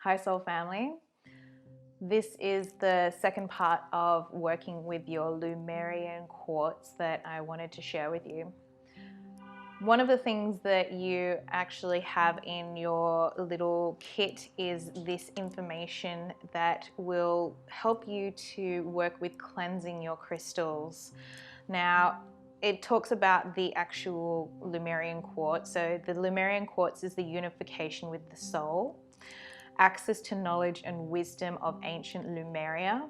Hi Soul Family. This is the second part of working with your Lemurian quartz that I wanted to share with you. One of the things that you actually have in your little kit is this information that will help you to work with cleansing your crystals. Now, it talks about the actual Lemurian quartz. So the Lemurian quartz is the unification with the soul, access to knowledge and wisdom of ancient Lemuria,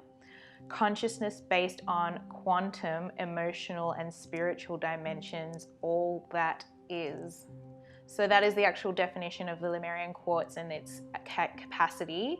consciousness based on quantum, emotional, and spiritual dimensions, all that is. So that is the actual definition of the Lemurian quartz and its capacity.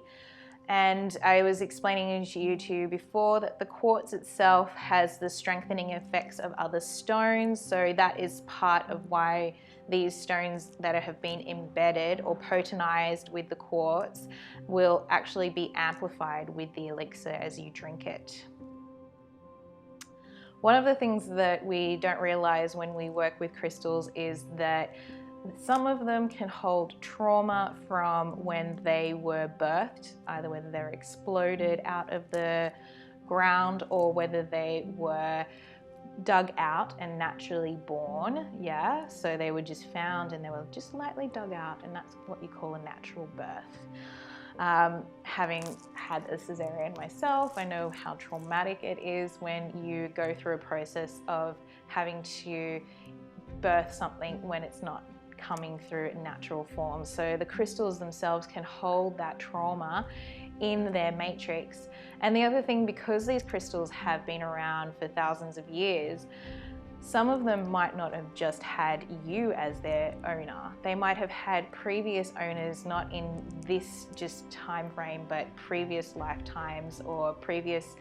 And I was explaining to you too before that the quartz itself has the strengthening effects of other stones. So that is part of why these stones that have been embedded or potentized with the quartz will actually be amplified with the elixir as you drink it. One of the things that we don't realize when we work with crystals is that some of them can hold trauma from when they were birthed, either whether they're exploded out of the ground or whether they were dug out and naturally born. Yeah, so they were just found and they were just lightly dug out, and that's what you call a natural birth. Having had a cesarean myself, I know how traumatic it is when you go through a process of having to birth something when it's not coming through natural form. So the crystals themselves can hold that trauma in their matrix. And the other thing, because these crystals have been around for thousands of years, some of them might not have just had you as their owner. They might have had previous owners, not in this just time frame, but previous lifetimes or previous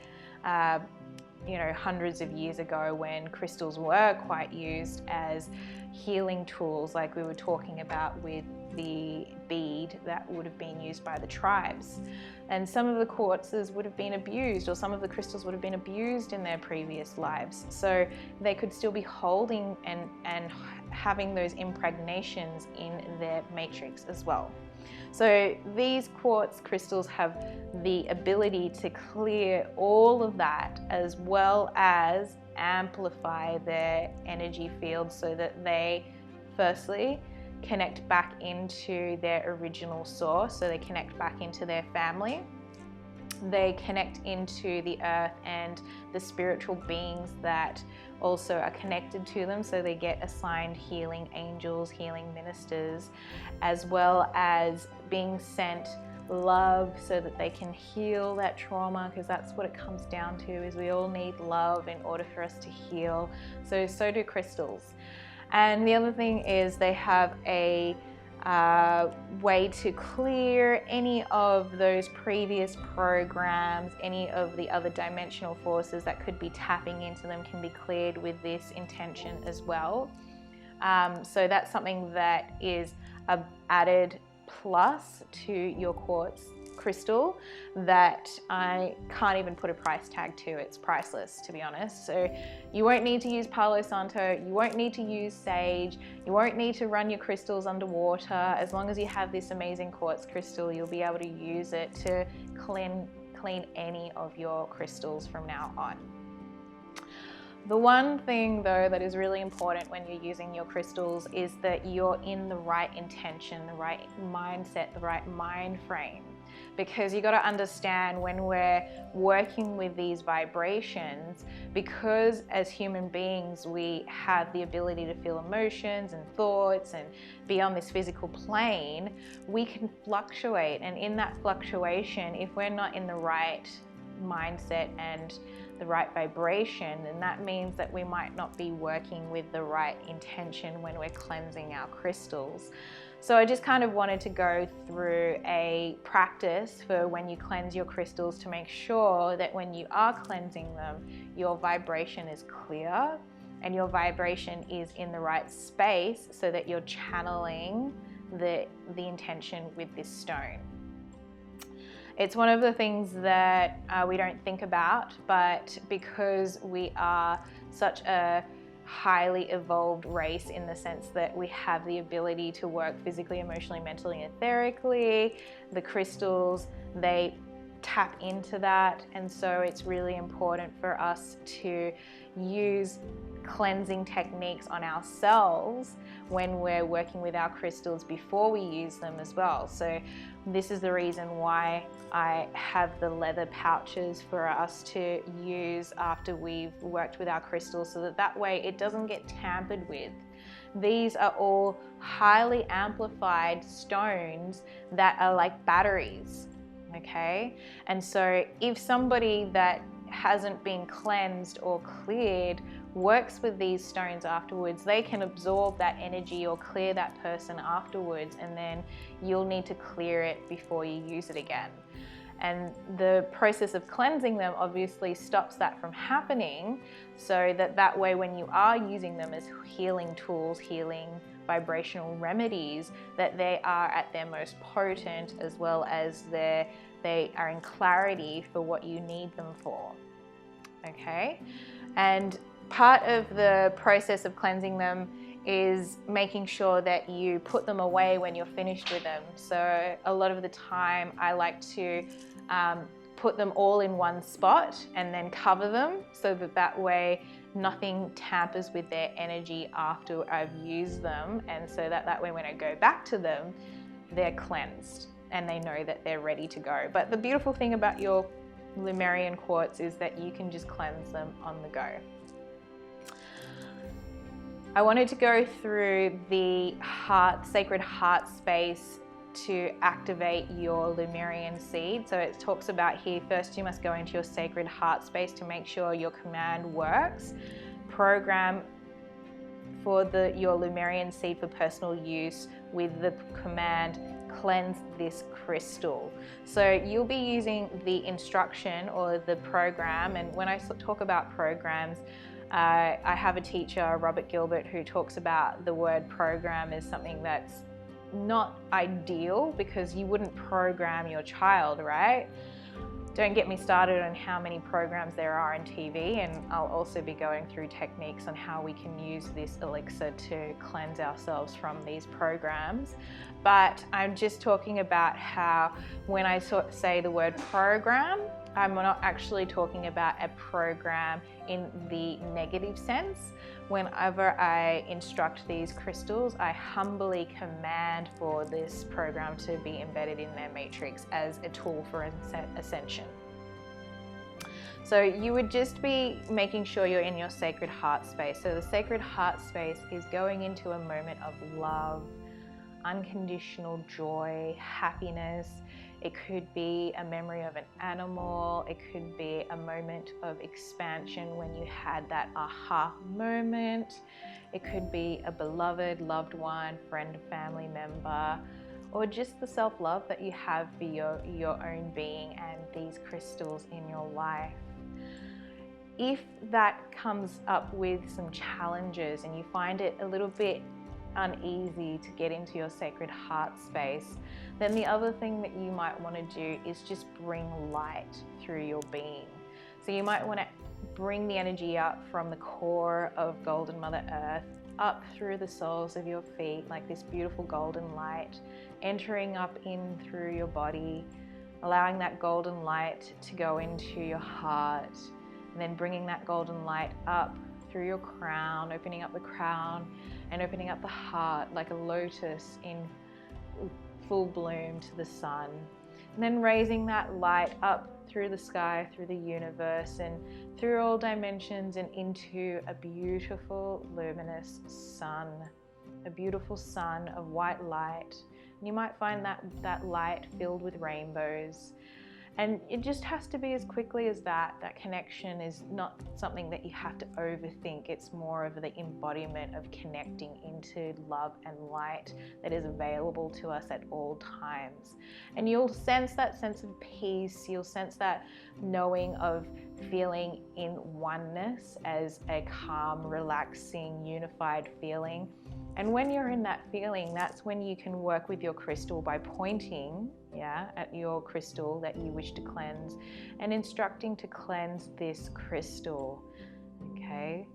hundreds of years ago when crystals were quite used as healing tools, like we were talking about with the bead that would have been used by the tribes. And some of the quartzes would have been abused, or some of the crystals would have been abused in their previous lives. So they could still be holding and having those impregnations in their matrix as well. So these quartz crystals have the ability to clear all of that, as well as amplify their energy field so that they firstly connect back into their original source. So they connect back into their family. They connect into the earth and the spiritual beings that also are connected to them. So they get assigned healing angels, healing ministers, as well as being sent love so that they can heal that trauma, because that's what it comes down to, is we all need love in order for us to heal. So do crystals. And the other thing is they have a way to clear any of those previous programs, any of the other dimensional forces that could be tapping into them can be cleared with this intention as well. So that's something that is an added plus to your quartz crystal that I can't even put a price tag to. It's priceless, to be honest. So you won't need to use Palo Santo, you won't need to use sage, you won't need to run your crystals underwater. As long as you have this amazing quartz crystal, you'll be able to use it to clean any of your crystals from now on. The one thing though that is really important when you're using your crystals is that you're in the right intention, the right mindset, the right mind frame. Because you got to understand, when we're working with these vibrations, because as human beings we have the ability to feel emotions and thoughts and be on this physical plane, we can fluctuate. And in that fluctuation, if we're not in the right mindset and the right vibration, then that means that we might not be working with the right intention when we're cleansing our crystals. So I just kind of wanted to go through a practice for when you cleanse your crystals to make sure that when you are cleansing them, your vibration is clear and your vibration is in the right space so that you're channeling the intention with this stone. It's one of the things that we don't think about, but because we are such a highly evolved race in the sense that we have the ability to work physically, emotionally, mentally, and etherically. The crystals, they tap into that, and so it's really important for us to use cleansing techniques on ourselves when we're working with our crystals before we use them as well. So this is the reason why I have the leather pouches for us to use after we've worked with our crystals, so that way it doesn't get tampered with. These are all highly amplified stones that are like batteries, okay? And so if somebody that hasn't been cleansed or cleared works with these stones afterwards, they can absorb that energy or clear that person afterwards, and then you'll need to clear it before you use it again. And the process of cleansing them obviously stops that from happening, so that way when you are using them as healing tools, healing vibrational remedies, that they are at their most potent, as well as they are in clarity for what you need them for, okay? And part of the process of cleansing them is making sure that you put them away when you're finished with them. So a lot of the time I like to put them all in one spot and then cover them, so that way nothing tampers with their energy after I've used them, and so that way when I go back to them, they're cleansed and they know that they're ready to go. But the beautiful thing about your Lemurian quartz is that you can just cleanse them on the go. I wanted to go through the sacred heart space to activate your Lemurian seed. So it talks about here, first you must go into your sacred heart space to make sure your command works. Program for your Lemurian seed for personal use with the command, cleanse this crystal. So you'll be using the instruction or the program, and when I talk about programs, I have a teacher, Robert Gilbert, who talks about the word program as something that's not ideal, because you wouldn't program your child, right? Don't get me started on how many programs there are in TV, and I'll also be going through techniques on how we can use this elixir to cleanse ourselves from these programs. But I'm just talking about how when I say the word program, I'm not actually talking about a program in the negative sense. Whenever I instruct these crystals, I humbly command for this program to be embedded in their matrix as a tool for ascension. So you would just be making sure you're in your sacred heart space. So the sacred heart space is going into a moment of love, unconditional joy, happiness. It could be a memory of an animal. It could be a moment of expansion when you had that aha moment. It could be a beloved loved one, friend, family member, or just the self-love that you have for your own being and these crystals in your life. If that comes up with some challenges and you find it a little bit uneasy to get into your sacred heart space, then the other thing that you might want to do is just bring light through your being. So you might want to bring the energy up from the core of Golden Mother Earth, up through the soles of your feet, like this beautiful golden light, entering up in through your body, allowing that golden light to go into your heart, and then bringing that golden light up through your crown, opening up the crown and opening up the heart like a lotus in full bloom to the sun. And then raising that light up through the sky, through the universe, and through all dimensions and into a beautiful luminous sun, a beautiful sun of white light. And you might find that light filled with rainbows. And it just has to be as quickly as that. That connection is not something that you have to overthink. It's more of the embodiment of connecting into love and light that is available to us at all times. And you'll sense that sense of peace. You'll sense that knowing of feeling in oneness as a calm, relaxing, unified feeling. And when you're in that feeling, that's when you can work with your crystal by pointing at your crystal that you wish to cleanse and instructing to cleanse this crystal, okay?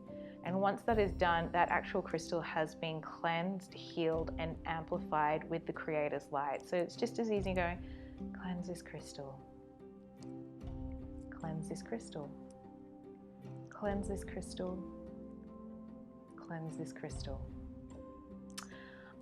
And once that is done, that actual crystal has been cleansed, healed, and amplified with the Creator's light. So it's just as easy going, cleanse this crystal, cleanse this crystal, cleanse this crystal, cleanse this crystal.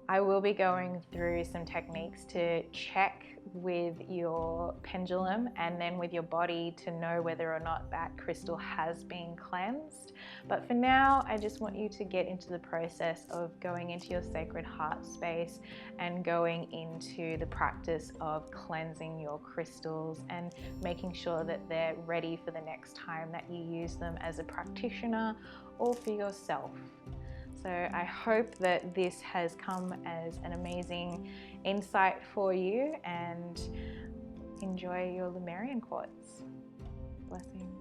I will be going through some techniques to check with your pendulum and then with your body to know whether or not that crystal has been cleansed. But for now, I just want you to get into the process of going into your sacred heart space and going into the practice of cleansing your crystals and making sure that they're ready for the next time that you use them as a practitioner or for yourself. So I hope that this has come as an amazing insight for you, and enjoy your Lemurian quartz. Blessings.